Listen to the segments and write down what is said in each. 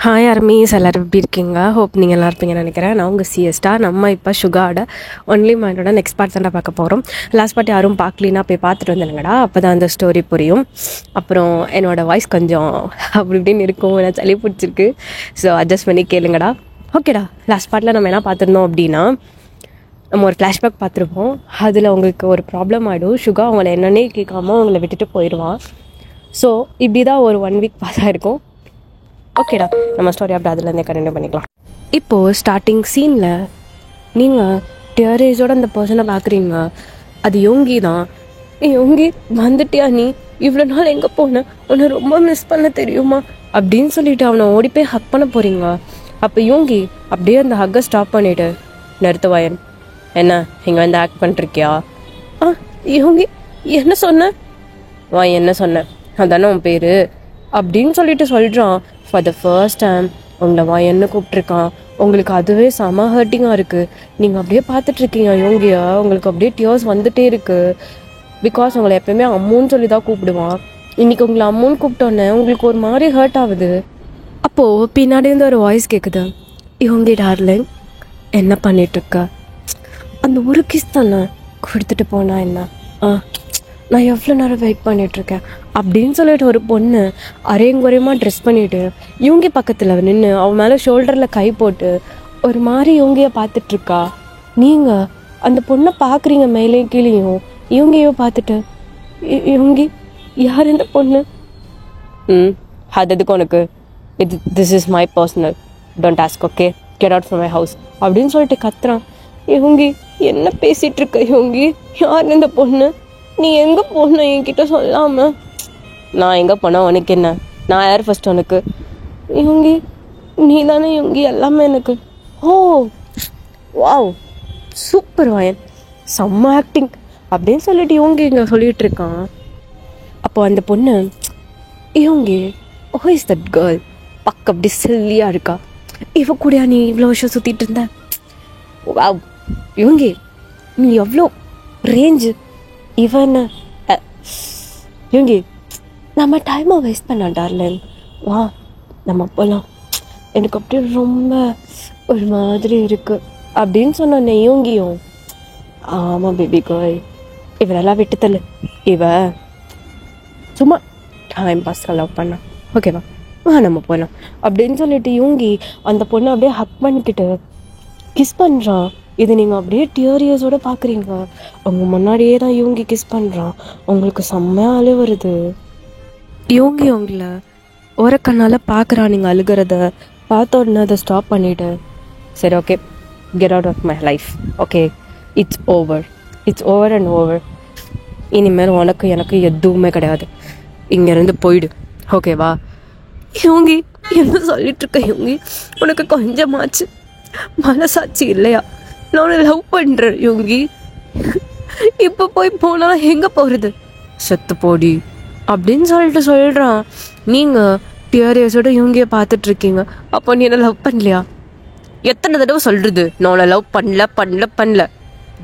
Hi armies, எல்லோரும் எப்படி இருக்கீங்க? ஹோப் நீங்கள் நல்லா இருப்பீங்கன்னு நினைக்கிறேன். நான் உங்கள் சிஎஸ்டா. நம்ம இப்போ சுகாட ஒன்லி மைண்டோட நெக்ஸ்ட் பார்ட் தான் பார்க்க போகிறோம். லாஸ்ட் பார்ட் யாரும் பார்க்கலினா போய் பார்த்துட்டு வந்துடுங்கடா, அப்போ தான் அந்த ஸ்டோரி புரியும். அப்புறம் என்னோடய வாய்ஸ் கொஞ்சம் அப்படி இப்படின்னு இருக்கும், எனக்கு சளி பிடிச்சிருக்கு. ஸோ அட்ஜஸ்ட் பண்ணி கேளுங்கடா. ஓகேடா. லாஸ்ட் பார்ட்டில் நம்ம என்ன பார்த்துருந்தோம் அப்படின்னா, நம்ம ஒரு ஃப்ளாஷ்பேக் பார்த்துருப்போம். அதில் உங்களுக்கு ஒரு ப்ராப்ளம் ஆகிடும். சுகா அவங்கள என்னன்னே கேட்காம அவங்கள விட்டுட்டு போயிடுவான். ஸோ இப்படி தான் ஒரு 1 வீக் பாஸ் ஆகிருக்கும். ஓகேடா, நம்ம ஸ்டோரி அப்படி அதுலேருந்தே கண்டினியூ பண்ணிக்கலாம். இப்போது ஸ்டார்டிங் சீனில் நீங்கள் டியரேஜோட அந்த பர்சனை பார்க்குறீங்க. அது யோங்கி தான். யோங்கி வந்துட்டியா? நீ இவ்வளோ நாள் எங்கே போன? உன்னை ரொம்ப மிஸ் பண்ண தெரியுமா அப்படின்னு சொல்லிட்டு அவனை ஓடி போய் ஹக் பண்ண போகிறீங்க. அப்போ யோங்கி அப்படியே அந்த ஹக்கை ஸ்டாப் பண்ணிவிட்டு, நிறுத்துவாயன், என்ன இங்கே வந்து ஆக்ட் பண்ணிருக்கியா? யோங்கி என்ன சொன்ன? வா, என்ன சொன்ன? அதானே உன் பேர் அப்படின்னு சொல்லிட்டு சொல்கிறான். ஃபார் த ஃபர்ஸ்ட் டைம் உங்களை வாயன்னு கூப்பிட்ருக்கான். உங்களுக்கு அதுவே செம ஹர்ட்டிங்காக இருக்குது. நீங்கள் அப்படியே பார்த்துட்ருக்கீங்க யோங்கியா. உங்களுக்கு அப்படியே டியர்ஸ் வந்துகிட்டே இருக்குது. பிகாஸ் உங்களை எப்போயுமே அம்முன்னு சொல்லி தான் கூப்பிடுவான். இன்றைக்கி உங்களை அம்முன்னு கூப்பிட்டோன்னே உங்களுக்கு ஒரு மாதிரி ஹர்ட் ஆகுது. அப்போது பின்னாடி இருந்து ஒரு வாய்ஸ் கேட்குது. யோங்கி டார்லிங், என்ன பண்ணிகிட்ருக்க? அந்த ஒரு கிஸ் தானே கொடுத்துட்டு போனா என்ன? நான் எவ்வளோ நேரம் வெயிட் பண்ணிகிட்ருக்கேன் அப்படின்னு சொல்லிட்டு ஒரு பொண்ணு அரையங்குறையமாக ட்ரெஸ் பண்ணிவிட்டு யோங்கி பக்கத்தில் நின்று அவன் மேலே ஷோல்டரில் கை போட்டு ஒரு மாதிரி யோங்கியை பார்த்துட்ருக்கா. நீங்கள் அந்த பொண்ணை பார்க்குறீங்க மேலேயும் கீழேயும். யோங்கியோ பார்த்துட்டு, யோங்கி யார் இந்த பொண்ணு? அது எதுக்கு உனக்கு? This is my personal, don't ask, okay, get out from my house அப்படின்னு சொல்லிட்டு கத்துறான். யோங்கி என்ன பேசிகிட்ருக்க? யோங்கி யார் இந்த பொண்ணு? நீ எங்கே போன என்கிட்ட சொல்லாமல்? நான் எங்கே போனேன் உனக்கு என்ன? நான் யார் ஃபஸ்ட் உனக்கு? யோங்கி நீ தானே யோங்கி எல்லாமே எனக்கு. ஓ வாவ், சூப்பர் வாயன், செம்ம ஆக்டிங் அப்படின்னு சொல்லிட்டு யோங்கி இங்கே சொல்லிகிட்டு இருக்கான். அப்போ அந்த பொண்ணு, யோங்கி ஓ இஸ் தட் கேர்ள், பக்க அப்படி சில்லியாக இருக்கா. இவ கூடயா நீ இவ்வளோ வருஷம் சுற்றிட்டு இருந்த? வாவ் யோங்கி, நீ எவ்வளோ ரேஞ்சு. இவன் யோங்கி நம்ம டைமை வேஸ்ட் பண்ண டார்லிங், வா நம்ம போகலாம், எனக்கு அப்படியே ரொம்ப ஒரு மாதிரி இருக்குது அப்படின்னு சொன்ன யோங்கியும், ஆமாம் பேபி கேர்ள், இவரெல்லாம் விட்டுத்தல, இவ சும்மா டைம் பாஸ் லவ் பண்ணா, ஓகேவா, வா நம்ம போகலாம் அப்படின்னு சொல்லிட்டு யோங்கி அந்த பொண்ணை அப்படியே ஹக் பண்ணிக்கிட்டு கிஸ் பண்ணுறான். இது நீங்கள் அப்படியே டியரியஸோடு பார்க்குறீங்க. அவங்க முன்னாடியே தான் யோங்கி கிஸ் பண்ணுறான். உங்களுக்கு செம்மையாக அழு வருது. யோங்கி உங்களை ஓரக்கண்ணால் பார்க்குறான். நீங்கள் அழுகிறத பார்த்த உடனே அதை ஸ்டாப் பண்ணிவிட்டு, சரி okay, get out of my life, okay, it's over and over. இனிமேல் உனக்கு எனக்கு எதுவுமே கிடையாது, இங்கேருந்து போயிடு, ஓகேவா? யோங்கி என்ன சொல்லிட்டுருக்க யோங்கி? உனக்கு கொஞ்சமாச்சு மனசாட்சி இல்லையா? நான் உன்னை லவ் பண்ணுறேன் யோங்கி. இப்போ போனால் எங்கே போகிறது? செத்து போடி அப்படின்னு சொல்லிட்டு சொல்கிறான். நீங்கள் டியரியஸோட யோங்கியை பார்த்துட்ருக்கீங்க. அப்போ நீ என்ன லவ் பண்ணலையா? எத்தனை தடவை சொல்கிறது நான் உன்னை லவ் பண்ணல.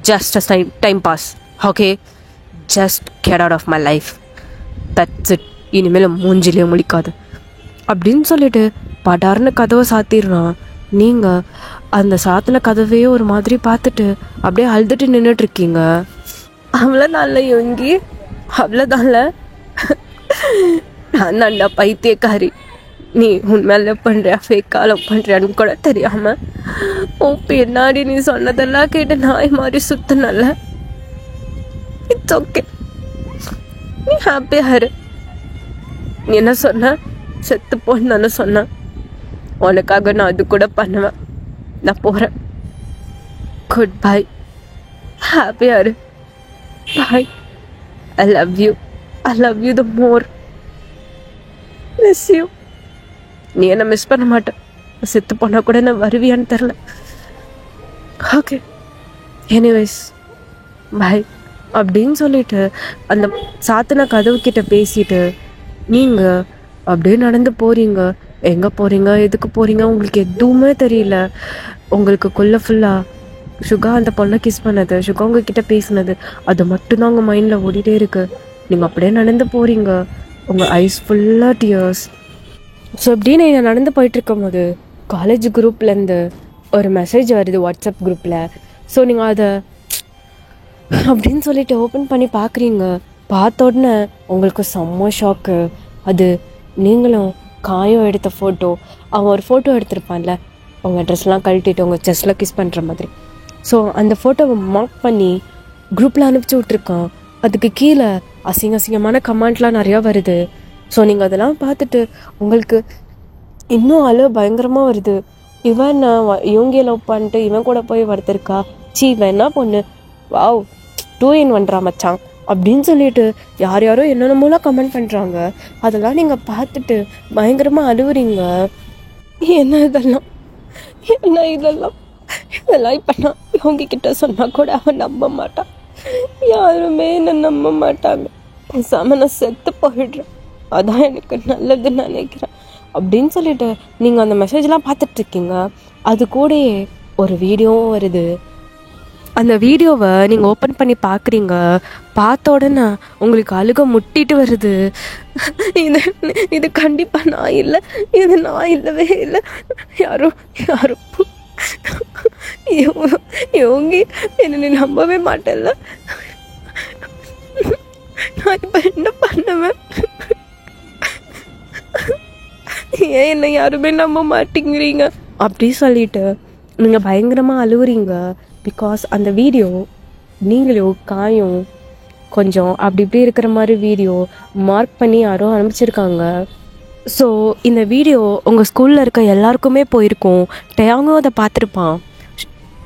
Just a time pass, okay, just get out of my life, that's it. இனிமேல் மூஞ்சிலே முழிக்காது அப்படின்னு சொல்லிட்டு படார்னு கதவை சாத்திடுறான். நீங்கள் அந்த சாத்தின கதவையே ஒரு மாதிரி பார்த்துட்டு அப்படியே அழுதுட்டு நின்றுட்டுருக்கீங்க. அவ்வளோதான்ல யோங்கி, அவ்வளோதான்ல, நான் தான்டா பைத்தியக்காரி. நீ உண்மையாக லவ் பண்ணுறியா ஃபேக்காக லவ் பண்ணுறியான்னு கூட தெரியாமல் உன் பின்னாடி நீ சொன்னதெல்லாம் கேட்டு நாய் மாதிரி சுத்தினல்ல. இட்ஸ் ஓகே, நீ ஹாப்பியாக இரு. நீ என்ன சொன்ன? செத்து போன்னு தானே சொன்னேன். உனக்காக நான் அது கூட பண்ணுவேன். நான் போகிறேன். குட் பை, ஹாப்பியாக இரு, bye. I love you the more, miss you. நீ என்ன மிஸ் பண்ண மாட்டேன். செத்து போனால் கூட நான் வருவியான்னு தெரில. ஓகே, எனிவேஸ் பாய் அப்படின்னு சொல்லிட்டு அந்த சாத்தின கதவு கிட்ட பேசிட்டு நீங்கள் அப்படியே நடந்து போகிறீங்க. எங்கே போகிறீங்க, எதுக்கு போகிறீங்க உங்களுக்கு எதுவுமே தெரியல. உங்களுக்குள்ளே ஃபுல்லாக சுகா அந்த பொண்ணை கிஸ் பண்ணது, சுகா உங்ககிட்ட பேசினது, அது மட்டும்தான் உங்கள் மைண்டில் ஓடிட்டே இருக்குது. நீங்கள் அப்படியே நடந்து போகிறீங்க. உங்கள் ஐஸ் ஃபுல்லாக டியர்ஸ். ஸோ இப்படின்னு நான் நடந்து போயிட்டுருக்கும் போது காலேஜ் குரூப்லேருந்து ஒரு மெசேஜ் வருது வாட்ஸ்அப் குரூப்பில். ஸோ நீங்கள் அதை அப்படின்னு சொல்லிட்டு ஓப்பன் பண்ணி பார்க்குறீங்க. பார்த்த உடனே உங்களுக்கு செம்ம ஷாக்கு. அது நீங்களும் காயம் எடுத்த ஃபோட்டோ. அவன் ஒரு ஃபோட்டோ எடுத்திருப்பான்ல, உங்கள் ட்ரெஸ்லாம் கழட்டிட்டு உங்கள் செஸ்ட்டில் கிஸ் பண்ணுற மாதிரி. ஸோ அந்த ஃபோட்டோவை மார்க் பண்ணி குரூப்பில் அனுப்பிச்சி விட்ருக்கான். அதுக்கு கீழே அசிங்கமான கமெண்ட்லாம் நிறையா வருது. ஸோ நீங்கள் அதெல்லாம் பார்த்துட்டு உங்களுக்கு இன்னும் பயங்கரமாக வருது. இவன் இவங்க லவ் பண்ணிட்டு இவன் கூட போய் வருத்திருக்கா, இவன் என்ன பொண்ணு, வாவ் 2 in 1 மச்சான் அப்படின்னு சொல்லிட்டு யாரோ என்னென்னமோலாம் கமெண்ட் பண்ணுறாங்க. அதெல்லாம் நீங்கள் பார்த்துட்டு பயங்கரமாக அழுவுறீங்க. என்ன இதெல்லாம் இப்போ நான் இவங்கக்கிட்ட சொன்னால் கூட அவன் நம்ப மாட்டான். யாருமே என்ன நம்ப மாட்டாங்க. பேசாமல் நான் செத்து போயிடுறேன், அதான் எனக்கு நல்லதுன்னு நினைக்கிறேன் அப்படின்னு சொல்லிட்டு நீங்கள் அந்த மெசேஜ்லாம் பார்த்துட்ருக்கீங்க. அது கூடயே ஒரு வீடியோவும் வருது. அந்த வீடியோவை நீங்கள் ஓப்பன் பண்ணி பார்க்குறீங்க. பார்த்த உடனே உங்களுக்கு அழுக முட்டிட்டு வருது. இது கண்டிப்பாக நான் இல்லை, இது நான் இல்லவே இல்லை. யாரும் இவங்க என்ன நம்பவே மாட்டேன்ல, நான் இப்போ என்ன பண்ணுவேன், ஏன் என்ன யாருமே நம்ப மாட்டேங்கிறீங்க அப்படி சொல்லிட்டு நீங்கள் பயங்கரமாக அழுவுறீங்க. பிகாஸ் அந்த வீடியோ நீங்களும் காயும் கொஞ்சம் அப்படி இப்படி இருக்கிற மாதிரி வீடியோ மார்க் பண்ணி யாரோ அனுப்பிச்சிருக்காங்க. ஸோ இந்த வீடியோ உங்கள் ஸ்கூலில் இருக்க எல்லாருக்குமே போயிருக்கும். டயாங்கும் அதை பார்த்துருப்பான்.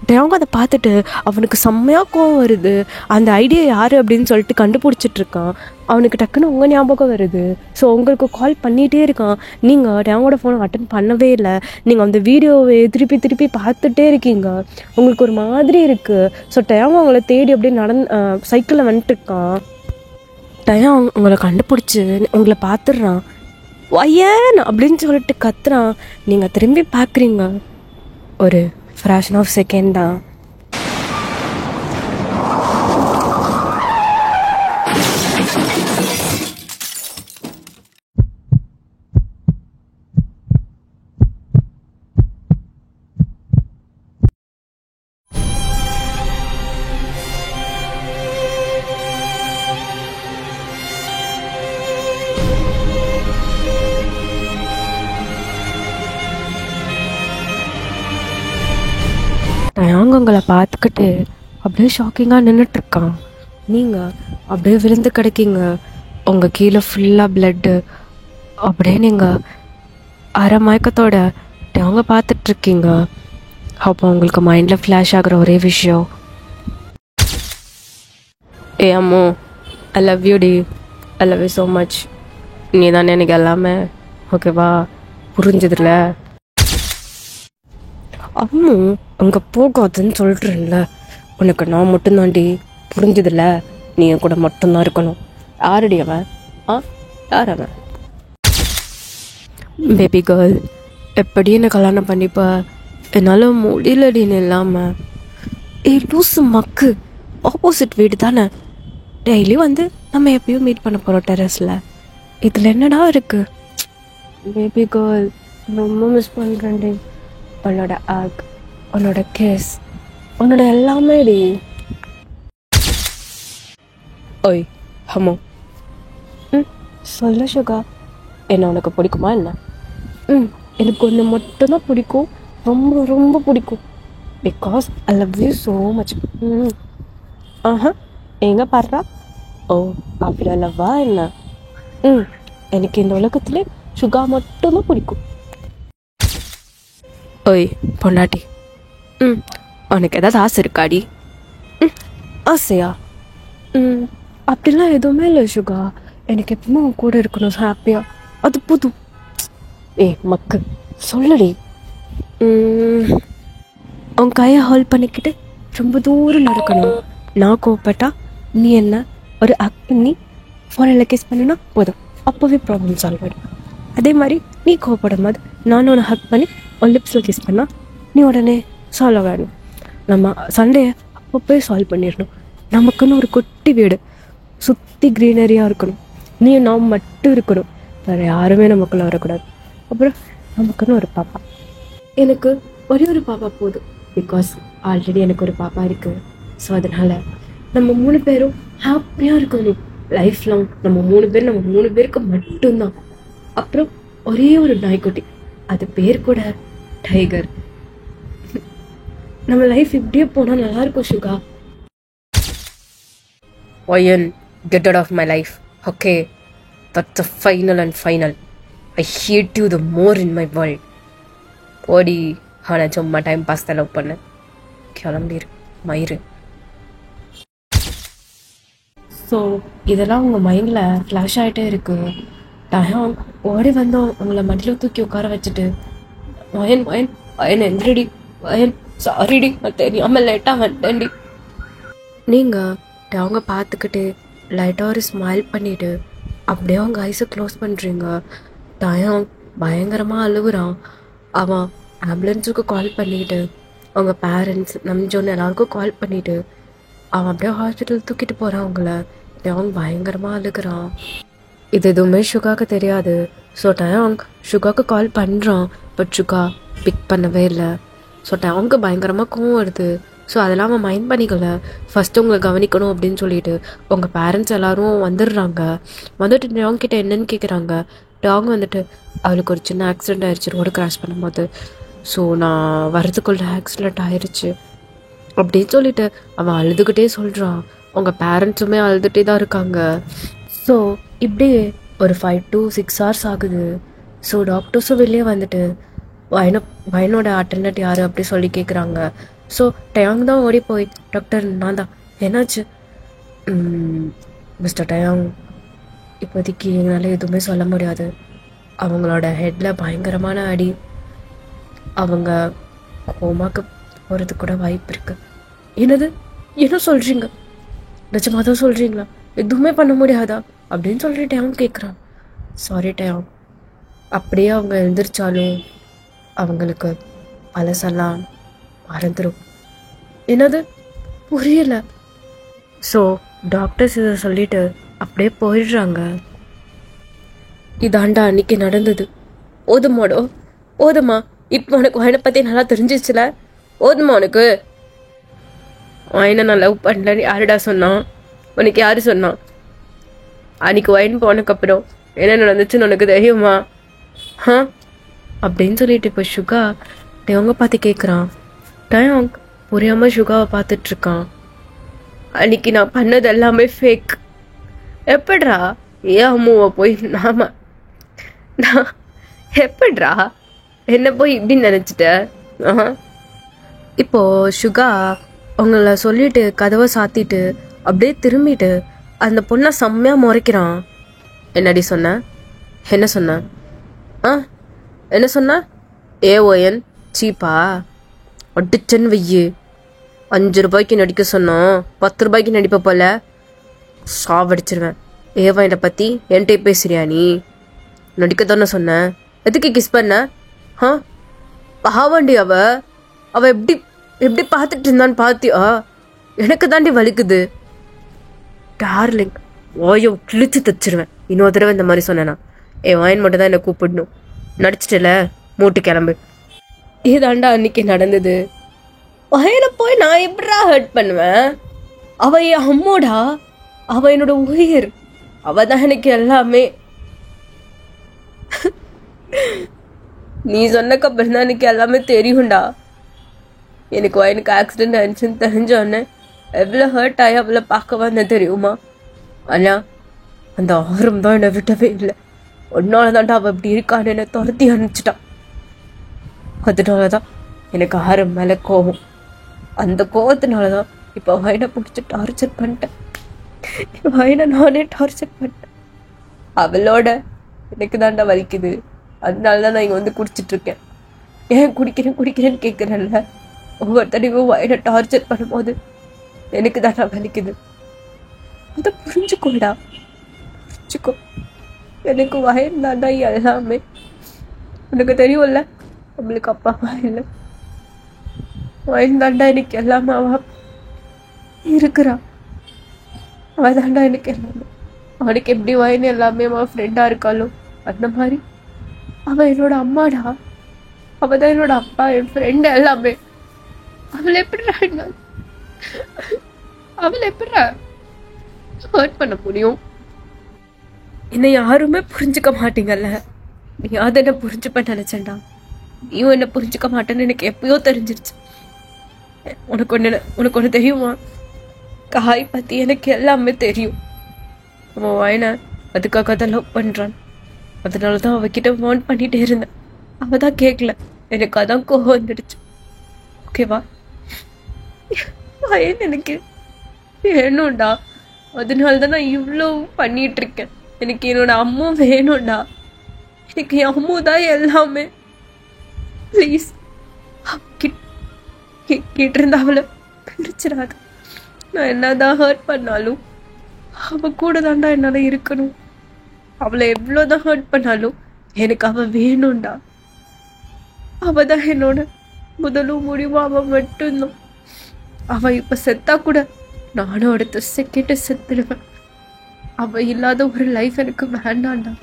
டயாங்கும் அதை பார்த்துட்டு அவனுக்கு செம்மையாக கோவம் வருது. அந்த ஐடியா யார் அப்படின்னு சொல்லிட்டு கண்டுபிடிச்சிட்ருக்கான். அவனுக்கு டக்குன்னு உங்கள் ஞாபகம் வருது. ஸோ உங்களுக்கு கால் பண்ணிகிட்டே இருக்கான். நீங்கள் டயாங்கோட ஃபோனை அட்டன் பண்ணவே இல்லை. நீங்கள் அந்த வீடியோவை திருப்பி பார்த்துட்டே இருக்கீங்க. உங்களுக்கு ஒரு மாதிரி இருக்குது. ஸோ டயாங்க அவங்கள தேடி அப்படியே சைக்கிளில் வந்துட்டுருக்கான். டயாங் உங்களை கண்டுபிடிச்சி உங்களை பார்த்துடுறான். வயன் அப்படின்னு சொல்லிட்டு கத்துறான். நீங்கள் திரும்பி பார்க்குறீங்க. ஒரு ஃப்ராக்ஷன் ஆஃப் செகண்ட் தான். டயாங் உங்களை பார்த்துக்கிட்டு அப்படியே ஷாக்கிங்காக நின்றுட்டுருக்கான். நீங்கள் அப்படியே விழுந்து கிடைக்கீங்க. உங்கள் கீழே ஃபுல்லாக பிளட்டு. அப்படியே நீங்கள் அரை மயக்கத்தோட டயாங்க பார்த்துட்ருக்கீங்க. அப்போ உங்களுக்கு மைண்டில் ஃப்ளாஷ் ஆகிற ஒரே விஷயம், ஏ அம்மோ ஐ லவ் யூ டி, I love you so much, நீ தானே எனக்கு எல்லாமே, ஓகேவா, புரிஞ்சதில்ல. அம்மு அங்கே போகாதுன்னு சொல்கிறேன்ல, உனக்கு நான் மட்டும்தான்டி, புரிஞ்சதில்ல, நீ என் கூட மட்டும்தான் இருக்கணும். யாரடி அவன்? யார் அவன்? பேபி கேர்ள், எப்படி என்ன கல்யாணம் பண்ணிப்ப? என்னால் முடியலடின்னு இல்லாமல். லூசு மக்கு, ஆப்போசிட் வீடு தானே, டெய்லி வந்து நம்ம எப்பயும் மீட் பண்ண போகிறோம் டெரஸில். இதில் என்னடா இருக்குது? பேபி கேர்ள், ரொம்ப மிஸ் பண்ணுறேன்டி. உன்னோட ஆக், உன்னோட கேஸ், உன்னோட எல்லாமே டி. ஓய் ஹமோ, சொல்ல சுகா, என்ன உனக்கு பிடிக்குமா என்ன? எனக்கு ஒன்று மட்டும்தான் பிடிக்கும், ரொம்ப ரொம்ப பிடிக்கும். Because I love you so much. எங்கே பாடுறா? ஓ அவ்வளோ லவ்வா என்ன? எனக்கு இந்த உலகத்துல சுகா மட்டும்தான் பிடிக்கும். ஓய் பொண்டாட்டி, உனக்கு ஏதாவது ஆசை இருக்காடி? ஆசையா? அப்படிலாம் எதுவுமே இல்லை சுகா. எனக்கு எப்பவுமே உன் கூட இருக்கணும், ஹாப்பியாக, அது போதும். மக்கு சொல்லடி. உன் கையை ஹோல்ட் பண்ணிக்கிட்டு ரொம்ப தூரம் நடக்கணும். நான் கோவப்பட்டா நீ என்ன ஒரு ஆக்ட் பண்ணி ஃபோனில் கிஸ் பண்ணினா போதும், அப்போவே ப்ராப்ளம் சால்வ் ஆகிடும். அதே மாதிரி நீ கோவப்படும் போது நானும் உன்னை ஹக் பண்ணி உன் லிப்ஸில் கிஸ் பண்ணால் நீ உடனே சால்வ் ஆகிடும். நம்ம சண்டையை அப்பப்போ சால்வ் பண்ணிடணும். நமக்குன்னு ஒரு குட்டி வீடு, சுற்றி க்ரீனரியாக இருக்கணும். நீ நாம் மட்டும் இருக்கணும், வேறு யாருமே நமக்குள்ளே வரக்கூடாது. அப்புறம் நமக்குன்னு ஒரு பாப்பா. எனக்கு ஒரே ஒரு பாப்பா போதும், பிகாஸ் ஆல்ரெடி எனக்கு ஒரு பாப்பா இருக்குது. ஸோ அதனால் நம்ம 3 பேரும் ஹாப்பியாக இருக்கணும் லைஃப் லாங். நம்ம 3 பேருக்கு மட்டும்தான். அப்புறம் ஒரே ஒரு நாய்க்குட்டி, அது பேர் கூட டைகர். நம்ம லைஃப் இப்படியே போனால் நல்லாயிருக்கும் சுகா. ஒயன், get out of my life. Okay, that's the final and final. I hate you the more in my world. ஓடி ஆனால் சும்மா டைம் பாஸ் தான் லவ் பண்ணேன். கிளம்பிடு மயிறு. ஸோ இதெல்லாம் உங்கள் மைண்டில் ஃப்ளாஷ் ஆகிட்டே இருக்கு. டயம் ஓடி வந்தோம் உங்களை மடியில் தூக்கி உட்கார வச்சுட்டு, வயன் வயன் வயன் எந்திரடி, வயன் சாரிடி, நான் தெரியாமல் லேட்டாக வந்துட்டேன்டி. நீங்கள் அவங்க பார்த்துக்கிட்டு லைட்டாக ஒரு ஸ்மைல் பண்ணிவிட்டு அப்படியே அவங்க ஐஸை க்ளோஸ் பண்ணுறீங்க. டயம் பயங்கரமாக அழுகுறான். அவன் ஆம்புலன்ஸுக்கு கால் பண்ணிவிட்டு அவங்க பேரண்ட்ஸ் நம்பிச்சோன்னு எல்லாருக்கும் கால் பண்ணிவிட்டு அவன் அப்படியே ஹாஸ்பிட்டல் தூக்கிட்டு போகிறான் அவங்கள. டயாங் பயங்கரமாக அழுகுறான். இது எதுவுமே சுகாவுக்கு தெரியாது. ஸோ டயாங் சுகாவுக்கு கால் பண்ணுறான், பட் சுகா பிக் பண்ணவே இல்லை. ஸோ டயாங்க்கு பயங்கரமாக கோவம் வருது. ஸோ அதெல்லாம் அவன் மைண்ட் பண்ணிக்கல. ஃபஸ்ட்டு உங்களை கவனிக்கணும் அப்படின்னு சொல்லிட்டு உங்கள் பேரண்ட்ஸ் எல்லோரும் வந்துடுறாங்க. வந்துட்டு டயாங் கிட்டே என்னன்னு கேட்குறாங்க. டயாங் வந்துட்டு அவளுக்கு ஒரு சின்ன ஆக்சிடெண்ட் ஆயிடுச்சு ரோடு கிராஸ் பண்ணும்போது. ஸோ நான் வரதுக்குள்ள ஆக்சிடெண்ட் ஆயிடுச்சு அப்படின்னு சொல்லிட்டு அவன் அழுதுகிட்டே சொல்கிறான். உங்கள் பேரண்ட்ஸுமே அழுதுகிட்டே தான் இருக்காங்க. ஸோ இப்படி ஒரு 5 to 6 hours ஆகுது. ஸோ டாக்டர்ஸும் வெளியே வந்துட்டு வயனோட அட்டெண்டன்ட் யார் அப்படி சொல்லி கேட்குறாங்க. ஸோ டயாங் தான் ஓடி போய், டாக்டர் நான் தான், என்னாச்சு? மிஸ்டர் டயாங், இப்போதைக்கு எங்களால் எதுவுமே சொல்ல முடியாது. அவங்களோட ஹெட்டில் பயங்கரமான அடி, அவங்க கோமாக்கு போகிறது கூட வாய்ப்பு இருக்குது. என்னது, என்ன சொல்கிறீங்க? நிஜமாக தான் சொல்கிறீங்களா? எதுவுமே பண்ண முடியாதா அப்படின்னு சொல்லிட்டு டயாங் கேட்குறான். சாரி டயாங், அப்படியே அவங்க எழுந்திரிச்சாலும் அவங்களுக்கு பழசெல்லாம் மறந்துடும். என்னது, புரியல. ஸோ டாக்டர்ஸ் இதை சொல்லிட்டு அப்படியே போயிடுறாங்க. இதாண்டா அன்னைக்கு நடந்தது. ஓதுமாடோ ஓதுமா, இப்போ உனக்கு வயனை பற்றி நல்லா தெரிஞ்சிச்சுல? ஓதுமா உனக்கு? வயனை நான் லவ் பண்ணலன்னு யாருடா சொன்னான்? உனக்கு யார் சொன்னான்? அன்னைக்கு வயன் போனதுக்கப்புறம் என்ன நடந்துச்சுன்னு உனக்கு தெரியுமா? அப்படின்னு சொல்லிட்டு இப்போ சுகா டயாங்க பார்த்து கேட்குறான். டயாங் புரியாமல் சுகாவை பார்த்துட்ருக்கான். அன்னைக்கு நான் பண்ணது எல்லாமே ஃபேக். எப்படிரா ஏன் அம்மாவை போய் நான் எப்படிரா என்ன போய் இப்படின்னு நினச்சிட்ட? இப்போ சுகா அவங்கள சொல்லிட்டு கதவை சாத்திட்டு அப்படியே திரும்பிட்டு அந்த பொண்ணை செம்மையாக முறைக்கிறான். என்னடி சொன்ன? என்ன சொன்ன? என்ன சொன்ன? ON சீப்பா அடிச்சன்னு வெய்யு. 5 ரூபாய்க்கு நடிக்க சொன்னோம், 10 ரூபாய்க்கு நடிப்ப போல. சாவடிச்சிருவேன். ஏவாயினை பற்றி என்கிட்ட பேசுறியா நீ? நடிக்க தானே சொன்னேன், எதுக்கு கிஸ் பண்ண? பாவண்டி அவ எப்படி எப்படி பார்த்துட்டு இருந்தான்னு பார்த்தியா? எனக்கு தாண்டி வலிக்குது. டார்லிங், ஓயோ கிழிச்சு தச்சிருவேன் இன்னொரு தடவை இந்த மாதிரி சொன்னேன்னா. வாயின் மட்டும் தான் என்னை கூப்பிடணும். நடிச்சிட்டல, மூட்டு கிளம்பு. இதுதாண்டா அன்னைக்கு நடந்தது. வயனை போய் நான் எப்படா ஹர்ட் பண்ணுவேன்? அவ என் அம்மோடா, அவ என்னோட உயிர், அவ தான் எனக்கு எல்லாமே. நீ சொன்னக்கப்புறம் தான் எனக்கு எல்லாமே தெரியும்டா. எனக்கு வயனுக்கு ஆக்சிடென்ட் ஆயிடுச்சுன்னு தெரிஞ்சோடனே எவ்வளோ ஹர்ட் ஆகி அவளை பார்க்க வந்தேன் தெரியுமா? ஆனால் அந்த ஆரம் தான் என்னை விட்டவே இல்லை. ஒன்னால தான்டா அவள் இப்படி இருக்கான்னு என்னை துரத்தி அனுப்பிச்சிட்டான். அதனால தான் எனக்கு ஆரம் மேலே கோபம். அந்த கோபத்தினால தான் இப்போ வயனை பிடிச்சி டார்ச்சர் பண்ணிட்டேன். வயனை நானே டார்ச்சர் பண்ணிட்டேன். அவளோட எனக்கு தாண்டா வலிக்குது. அதனால தான் நான் இங்கே வந்து குடிச்சிட்ருக்கேன். ஏன் குடிக்கிறேன்னு கேட்குறேன்ல. ஒவ்வொருத்தரையும் வயனை டார்ச்சர் பண்ணும்போது எனக்கு தாண்டா வலிக்குது. அதை புரிஞ்சுக்கோடா, புரிஞ்சுக்கோ. எனக்கு வயன் தாண்டா எல்லாமே. உனக்கு தெரியும்ல, நம்மளுக்கு அப்பா அம்மா இல்லை. வயன் தாண்டா எனக்கு எல்லாமே. அவ இருக்கிறா, அவ தாண்டா எனக்கு எல்லாமே. அவனுக்கு எப்படி வயன் எல்லாமே அவன் ஃப்ரெண்டாக இருக்காளோ அந்த மாதிரி அவள் என்னோட அம்மாடா. அவள் தான் என்னோட அப்பா, என் ஃப்ரெண்டு எல்லாமே. அவளை எப்படிடா அவளை எப்படிடா ஹர்ட் பண்ண முடியும்? என்னை யாருமே புரிஞ்சுக்க மாட்டீங்கல்ல. நீ அதை என்ன புரிஞ்சுப்ப நினைச்சேன்டா. நீயும் என்ன புரிஞ்சுக்க மாட்டேன்னு எனக்கு எப்பயோ தெரிஞ்சிருச்சு. உனக்கு ஒன்று தெரியுமா? காய் பற்றி எனக்கு எல்லாமே தெரியும். அவன் வாயின அதுக்காக தான் லவ் பண்ணுறான். அதனால தான் அவகிட்ட வார்ன் பண்ணிகிட்டே இருந்தேன். அவள் தான் கேட்கல. எனக்கு அதான் கோவம் வந்துடுச்சு. ஓகேவா? வாயன் எனக்கு வேணும்டா. அதனால தான் நான் இவ்வளோ பண்ணிட்டு இருக்கேன். எனக்கு என்னோட அம்மா வேணும்டா. எனக்கு என் அம்மா தான் எல்லாமே. ப்ளீஸ் கிட்டிருந்த அவளை பிரிச்சிடாது. நான் என்னதான் ஹர்ட் பண்ணாலும் அவள் கூட தான்டா என்னால் இருக்கணும். அவளை எவ்வளோதான் ஹர்ட் பண்ணாலும் எனக்கு அவள் வேணும்டா. அவள் தான் என்னோட முதலும் முடிவும். அவள் மட்டும்தான். அவள் இப்போ செத்தா கூட நானும் அடுத்த செகண்ட் செத்துடுவேன். அவள் இல்லாத ஒரு லைஃப் எனக்கு வேண்டாம்டா.